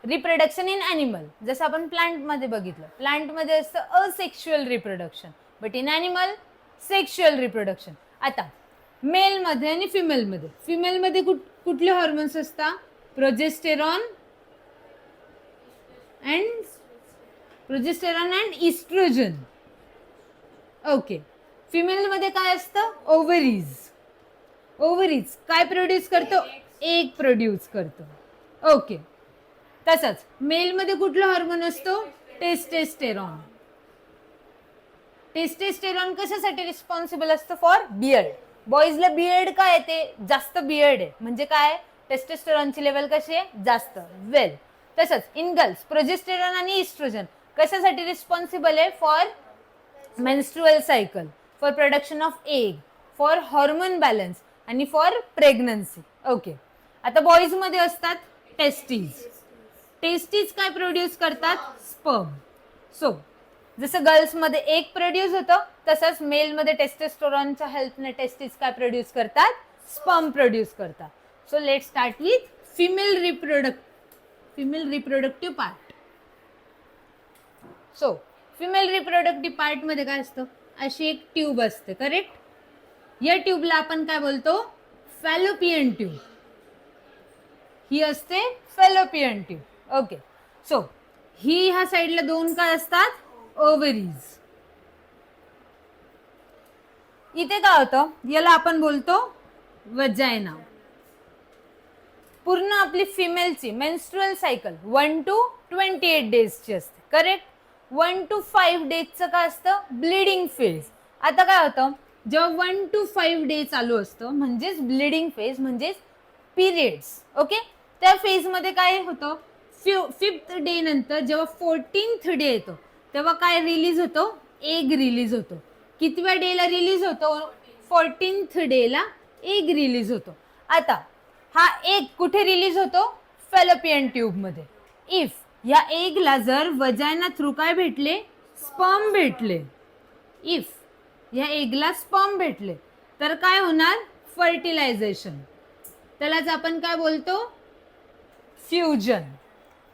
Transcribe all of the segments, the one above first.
Reproduction in animal, जसं आपण प्लांटमध्ये बघितलं, प्लांटमध्ये असतं asexual reproduction, but in animal sexual reproduction. आता मेलमध्ये आणि फिमेलमध्ये, फिमेलमध्ये कुठले हॉर्मोन्स असतात? Progesterone and estrogen. ओके. फिमेलमध्ये काय असतं? ओव्हरीज. ओव्हरीज काय प्रोड्यूस करतो? एग प्रोड्यूस करतो. ओके. तसंच मेलमध्ये कुठला हार्मोन असतो? टेस्टेस्टेरॉन. टेस्टेस्टेरॉन कशासाठी रिस्पॉन्सिबल असतं? For beard. बॉईजला बियर्ड काय येते? जास्त बियर्ड आहे, म्हणजे काय? टेस्टेस्टेरॉनची लेवल कशी आहे? जास्त. वेल. तसंच इन गर्ल्स प्रोजेस्टेरॉन आणि इस्ट्रोजन कशासाठी रिस्पॉन्सिबल आहे? For menstrual cycle, for production of egg, for hormone balance आणि फॉर प्रेग्नन्सी. ओके. आता बॉईज मध्ये असतात टेस्टीज. टेस्टीज काय प्रोड्यूस करतात? स्पर्म. सो जसं गर्ल्समध्ये एग प्रोड्यूस होतं, तसंच मेलमध्ये टेस्टेस्टेरॉनच्या हेल्पने टेस्टीज काय प्रोड्यूस करतात? स्पर्म प्रोड्यूस करतात. So let start with female reproductive part. So female reproductive part मध्ये काय असतं? अशी एक ट्यूब असते, करेक्ट? या ट्यूबला आपण काय बोलतो? Fallopian tube. ही असते फॅलोपियन ट्यूब. ओके. सो ही ह्या साईडला दोन काय असतात? ओव्हरीज. इथे काय होतं? याला आपण बोलतो वजायना. पूर्ण आपली फिमेलची मेन्स्ट्रुअल सायकल 1 to 28 डेजची असते, करेक्ट? 1 to 5 डेजचं काय असतं? Bleeding phase. आता काय होतं? जेव्हा 1 to 5 डे चालू असतं, म्हणजेच ब्लिडिंग फेज, म्हणजेच पिरियड्स. ओके. त्या फेजमध्ये काय होतं? 5th डे नंतर जेव्हा 14th डे येतो, तेव्हा काय रिलीज होतो? एग रिलीज होतो. कितव्या डेला रिलीज होतो? 14th डेला एग रिलीज होतो. आता हा एग कुठे रिलीज होतो? फॅलोपियन ट्यूब मध्ये. इफ या एगला जर वजायना थ्रू काय भेटले? स्पर्म भेटले. इफ या एगला स्पर्म भेटले तर काय होणार? फर्टिलायझेशन. त्यालाच आपण काय बोलतो? फ्युजन.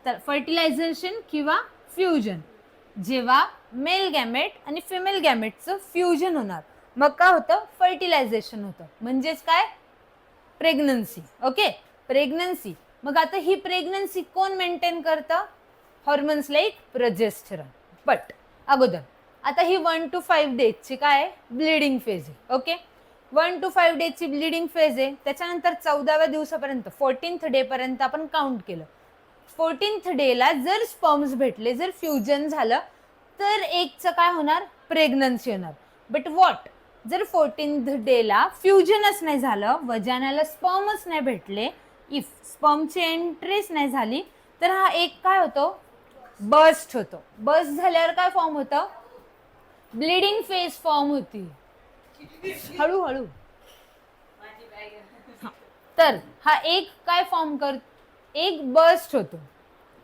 तर फर्टिलायझेशन किंवा फ्युजन. जेव्हा मेल गॅमेट आणि फिमेल गॅमेटचं फ्युजन होणार, मग काय होतं? फर्टिलायझेशन होतं, म्हणजेच काय? प्रेग्नन्सी. ओके. प्रेग्नन्सी. मग आता ही प्रेग्नन्सी कोण मेंटेन करतं? Hormones like progesterone. बट अगोदर आता ही 1 to 5 डेजची काय? ब्लिडिंग फेज आहे. ओके. 1 to 5 डेजची ब्लिडिंग फेज आहे. त्याच्यानंतर 14व्या दिवसापर्यंत 14th डे पर्यंत आपण काउंट केलं. 14th डेला जर स्पर्म्स भेटले, जर फ्युजन झालं, तर एगचं काय होणार? प्रेग्नन्सी होणार. But what? जर 14th डेला फ्युजनच नाही झालं, वजानाला स्पर्मच नाही भेटले, इफ स्पर्मची एंट्रीच नाही झाली, तर हा एग काय होतो? बर्स्ट होतो. बर्स्ट झाल्यावर काय फॉर्म होतं? ब्लिडिंग फेज फॉर्म होती. हळूहळू. तर हा एग काय फॉर्म एग बर्स्ट होतो.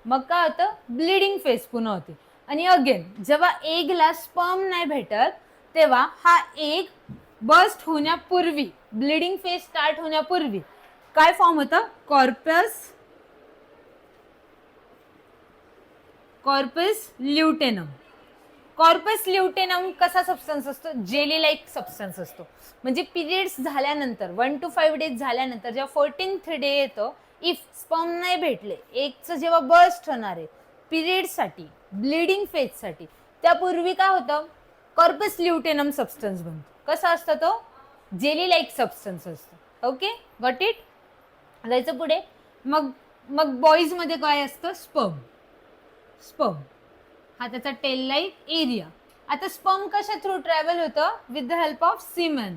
मग काय होतं? ब्लिडिंग फेज पुन्हा होते. आणि अगेन जेव्हा एगला स्पर्म नाही भेटत, तेव्हा हा एग बर्स्ट होण्यापूर्वी, ब्लिडिंग फेज स्टार्ट होण्यापूर्वी काय फॉर्म होतं? कॉर्पस ल्युटेनम. कॉर्पस ल्युटेनम कसा सबस्टन्स असतो? जेली लाईक सबस्टन्स असतो. म्हणजे पिरियड्स झाल्यानंतर 1 to 5 डेज झाल्यानंतर जेव्हा 14th डे येतो, इफ स्पर्म नाही भेटले, एगचं जेव्हा बर्स्ट होणार आहे पिरियडसाठी, ब्लिडिंग फेजसाठी, त्यापूर्वी काय होतं? कॉर्पस ल्युटेनम सबस्टन्स बनतो. कसा असतो तो? जेली लाईक सबस्टन्स असतो. ओके. Got it? जायचं पुढे. मग बॉईज मध्ये काय असतं? स्पर्म हा त्याचा टेल लाईक एरिया. आता स्पर्म कशा थ्रू ट्रॅव्हल होतं? विथ द हेल्प ऑफ सीमेन.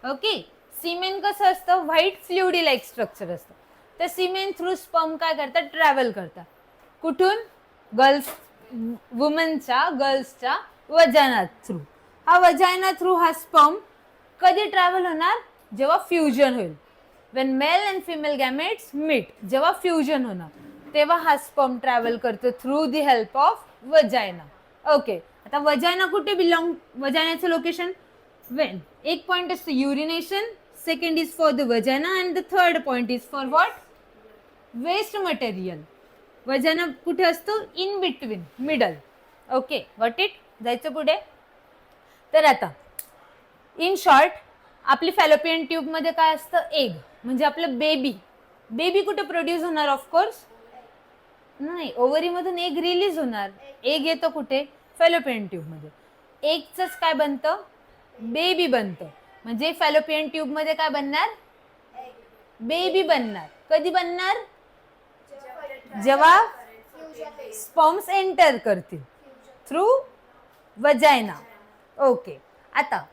ओके. सीमेन कसं असतं? व्हाईट फ्लुइडी लाईक स्ट्रक्चर असतं. तर सीमेन थ्रू स्पर्म काय करतात? ट्रॅव्हल करतात. कुठून? गर्ल्सच्या वजाना थ्रू. हा वजाना थ्रू हा स्पर्म कधी ट्रॅव्हल होणार? जेव्हा फ्युजन होईल. When male and female gametes meet, जेव्हा फ्युजन होणार, तेव्हा हा स्पर्म ट्रॅव्हल करतो through the help of vagina. Okay. आता वजायना कुठे बिलॉंग? वजायनाचं लोकेशन वेन एक पॉइंट असतो urination, second is for the vagina and the third point is for what? Waste material. Vagina कुठे असतो? In between, middle. Okay, got it? जायचं पुढे. तर आता इन शॉर्ट आपली फॅलोपियन ट्यूब मध्ये काय असतं? एग, म्हणजे आपलं बेबी. बेबी कुठे प्रोड्यूस होणार? ऑफकोर्स नाही, ओव्हरी मधून एग रिलीज होणार. एग येतो कुठे? फॅलोपियन ट्यूब मध्ये. एगच काय बनतं? बेबी बनतं. म्हणजे फॅलोपियन ट्यूब मध्ये काय बनणार? बेबी बनणार. कधी बनणार? जेव्हा स्पर्म्स एंटर करतील थ्रू वजायना. ओके, आता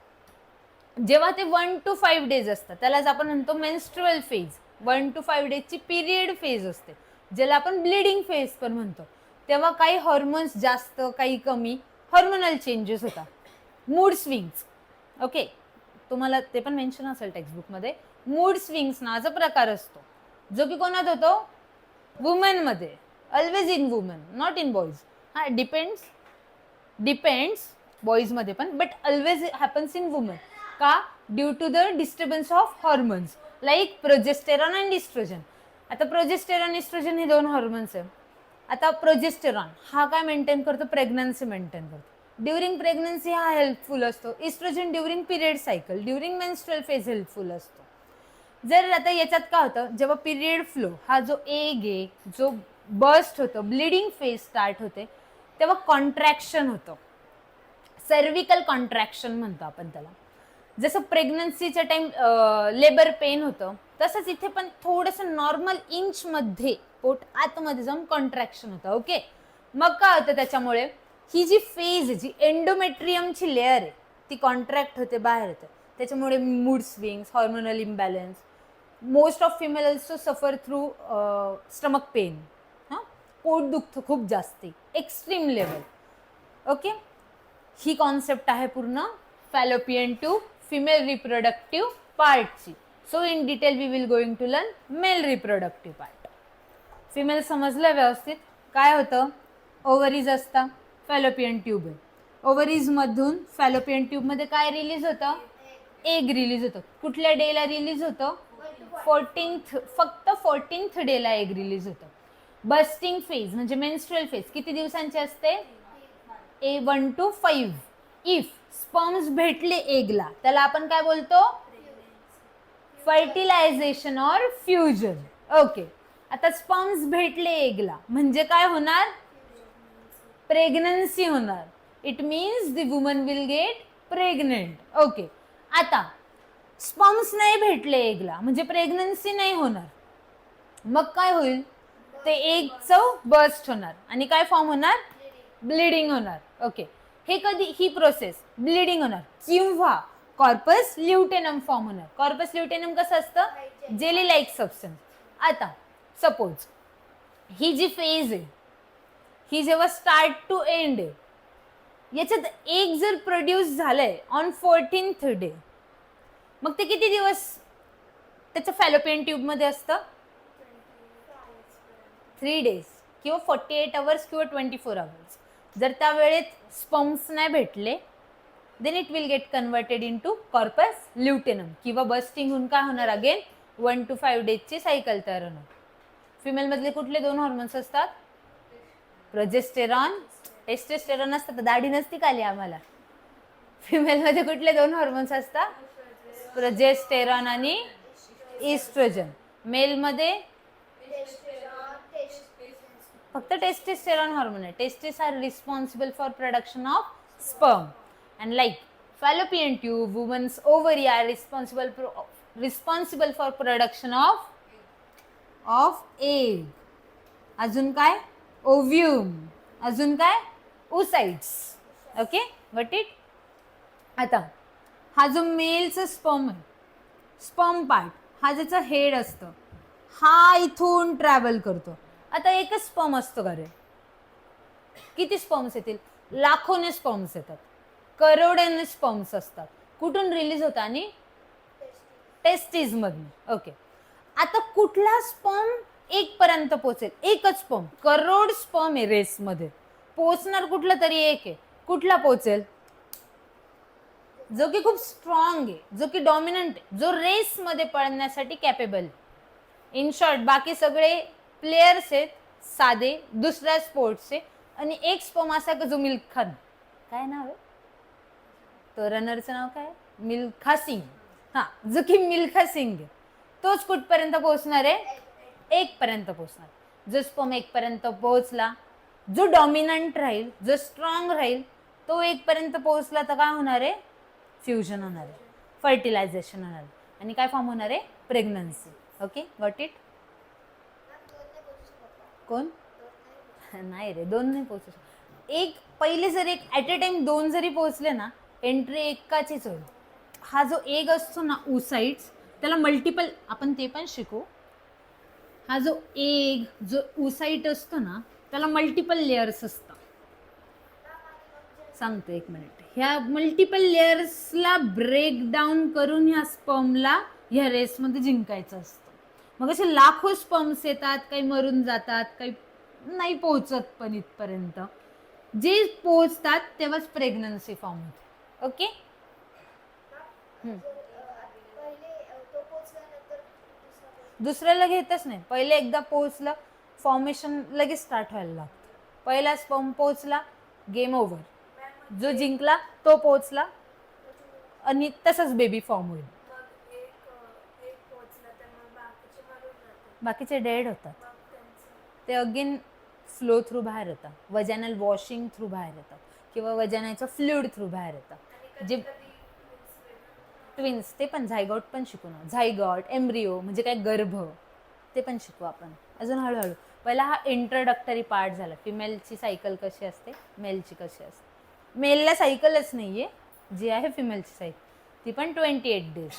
जेव्हा ते 1 to 5 डेज असतात त्यालाच आपण म्हणतो मेन्स्ट्रुअल फेज. 1 to 5 डेजची पिरियड फेज असते, ज्याला आपण ब्लिडिंग फेज पण म्हणतो. तेव्हा काही हॉर्मोन्स जास्त, काही कमी, हॉर्मोनल चेंजेस होतात. Mood swings. ओके, तुम्हाला ते पण मेन्शन असेल टेक्स्टबुकमध्ये. मूड स्विंग्स नावाचा प्रकार असतो, जो की कोणात होतो? वुमेन मध्ये. Always in women, not in boys. हा, डिपेंड्स बॉईज मध्ये पण, but always happens in women. का? Due to the disturbance of hormones like progesterone and estrogen. आता प्रोजेस्टेरॉन, इस्ट्रोजन हे दोन हॉर्मोन्स आहे. आता प्रोजेस्टेरॉन हा काय मेंटेन करतो? प्रेग्नन्सी मेंटेन करतो. ड्युरिंग प्रेग्नन्सी हा हेल्पफुल असतो. Oestrogen during period cycle, during menstrual phase helpful असतो. जर आता याच्यात काय होतं? जेव्हा पिरियड फ्लो हा जो एग आहे, जो बर्स्ट होतो, ब्लिडिंग फेज स्टार्ट होते, तेव्हा कॉन्ट्रॅक्शन होतं. सर्विकल कॉन्ट्रॅक्शन म्हणतो आपण त्याला. जसं प्रेग्नन्सीच्या टाइम लेबर पेन होतं, तसंच इथे पण थोडंसं नॉर्मल इंचमध्ये पोट आतमध्ये जाऊन कॉन्ट्रॅक्शन होतं. ओके, मग काय होतं? त्याच्यामुळे ही जी फेज आहे, जी एंडोमेट्रियमची लेअर आहे, ती कॉन्ट्रॅक्ट होते, बाहेर येते. त्याच्यामुळे mood swings, hormonal imbalance. Most of female also suffer through stomach pain. हां, पोट दुखतं खूप जास्ती, एक्स्ट्रीम लेवल. ओके, ही कॉन्सेप्ट आहे पूर्ण फॅलोपियन ट्यूब फिमेल रिप्रोडक्टिव्ह पार्टची. So in detail we will going to learn male reproductive part. Female समजलं व्यवस्थित? काय होतं? ओव्हरीज असतात, फॅलोपियन ट्यूब आहे. ओव्हरीज मधून फॅलोपियन ट्यूब मध्ये काय रिलीज होतं? एग रिलीज होतं. कुठल्या डेला रिलीज होतं? 14th, फक्त 14th डेला एग रिलीज होतं. बस्टिंग फेज म्हणजे मेन्स्ट्रुअल फेज किती दिवसांची असते? 1 to 5. इफ स्पर्म्स भेटले एगला, त्याला आपण काय बोलतो? फर्टिलायझेशन और फ्युजन. ओके, आता स्पर्म्स भेटले एगला म्हणजे काय होणार? प्रेग्नन्सी होणार. It means the woman will get pregnant. Okay, आता स्पर्म्स नाही भेटले एगला म्हणजे प्रेग्नन्सी नाही होणार. मग काय होईल? ते एगचं बर्स्ट होणार आणि काय फॉर्म होणार? ब्लिडिंग होणार. ओके, हे कधी ही प्रोसेस? ब्लिडिंग होणार किंवा कॉर्पस ल्युटेनम फॉर्म होणार. कॉर्पस ल्युटेनम कसं असतं? Jelly like substance. आता सपोज ही जी फेज आहे, ही जेव्हा स्टार्ट टू एंड आहे, याच्यात एक जर प्रोड्यूस झालंय ऑन 14th डे, मग ते किती दिवस त्याच्या फॅलोपियन ट्यूब मध्ये असतं? 3 days किंवा 48 hours किंवा 24 hours. जर त्या वेळेत स्पर्म्स नाही भेटले, then it will get converted into corpus luteum किंवा बस्टिंग होऊन काय होणार? अगेन 1 to 5 डेजची सायकल तयार होणार. फिमेल मधले कुठले दोन हॉर्मोन्स असतात? प्रोजेस्टेरॉन, टेस्टोस्टेरॉन असतात. दाढी नसती खाली आम्हाला. फिमेल मध्ये कुठले दोन हॉर्मोन्स असतात? प्रोजेस्टेरॉन आणि इस्ट्रोजन. मेल मध्ये फक्त टेस्टोस्टेरॉन हार्मोन आहे. Testis are responsible for production of sperm and like fallopian tube, women's ovary are responsible for production of egg. अजून काय? ओव्ह्यूम. अजून काय? ओसाइट्स. Okay, got it? आता हा जो मेलचा स्पर्म आहे, स्पर्म पार्ट, हा ज्याचा हेड असतं, हा इथून ट्रॅव्हल करतो. आता एकच स्पर्म असतो का रे? किती स्पर्म्स येतील? लाखोने स्पर्म्स येतात, करोडोने स्पर्म्स असतात. कुठून रिलीज होतात? आणि टेस्टिस मधून. ओके, आता कुठला स्पर्म एक पर्यंत पोहोचेल? एकच स्पर्म. करोड स्पर्म आहे रेस मध्ये, पोहोचणार कुठला तरी एक आहे. कुठला पोहोचेल? जो की खूप स्ट्रॉंग आहे, जो की डॉमिनंट आहे, जो रेस मध्ये पळण्यासाठी कॅपेबल. इन शॉर्ट बाकी सगळे प्लेयर्स आहेत, साधे, दुसरा स्पोर्ट्सचे, आणि एक स्पर्म असा का जो मिल्खा, काय नाव आहे तो रनरचं नाव काय, मिल्खा सिंग, हा, जो की मिल्खा सिंग आहे, तोच कुठपर्यंत पोहोचणार आहे, 1 पर्यंत पोहोचणार. जो स्पर्म 1 पर्यंत पोहोचला, जो डॉमिनंट राहील, जो स्ट्रॉंग राहील, तो 1 पर्यंत पोहोचला तर काय होणार आहे, फ्युजन होणार आहे, फर्टिलायझेशन होणार आहे, आणि काय फॉर्म होणार आहे, प्रेग्नन्सी. Okay, got it. कोण नाही रे, 2 नाही पोहोचू शकत. एक पहिले जर एक ॲट अ टाइम 2 जरी पोहोचले ना, एंट्री एकाचीच होईल. हा जो एग असतो ना ओसाइट्स, त्याला मल्टिपल, आपण ते पण शिकू. हा जो एग, जो ओसाइट असतो ना, त्याला मल्टिपल लेयर्स असतात. सांगतो 1 मिनिट. ह्या मल्टिपल लेयर्सला ब्रेक डाऊन करून ह्या स्पर्मला ह्या रेसमध्ये जिंकायचं असतं. मग असे लाखो स्पर्म्स येतात, काही मरून जातात, काही नाही पोहोचत पण इथपर्यंत. जे पोहोचतात तेव्हाच प्रेग्नन्सी फॉर्म होते. ओके. दुसऱ्याला घेतच नाही, पहिले एकदा पोहोचलं, फॉर्मेशन लगेच स्टार्ट व्हायला लागतं. पहिला स्पर्म पोहोचला, गेम ओव्हर. जो जिंकला तो पोहोचला, आणि तसंच बेबी फॉर्म होईल. बाकीचे डेड होतात, ते अगेन फ्लो थ्रू बाहेर येतात, वजॅनल वॉशिंग थ्रू बाहेर येतात, किंवा वजॅनाचं फ्लुइड थ्रू बाहेर येतात. जे ट्विन्स, ते पण झायगॉट पण शिकू ना, झायगॉट, एम्ब्रिओ म्हणजे काय, गर्भ, ते पण शिकू आपण अजून हळूहळू. पहिला हा इंट्रोडक्टरी पार्ट झाला, फिमेलची सायकल कशी असते, मेलची कशी असते. मेलला सायकलच नाही आहे, जी आहे फिमेलची सायकल, ती पण 28 डेज.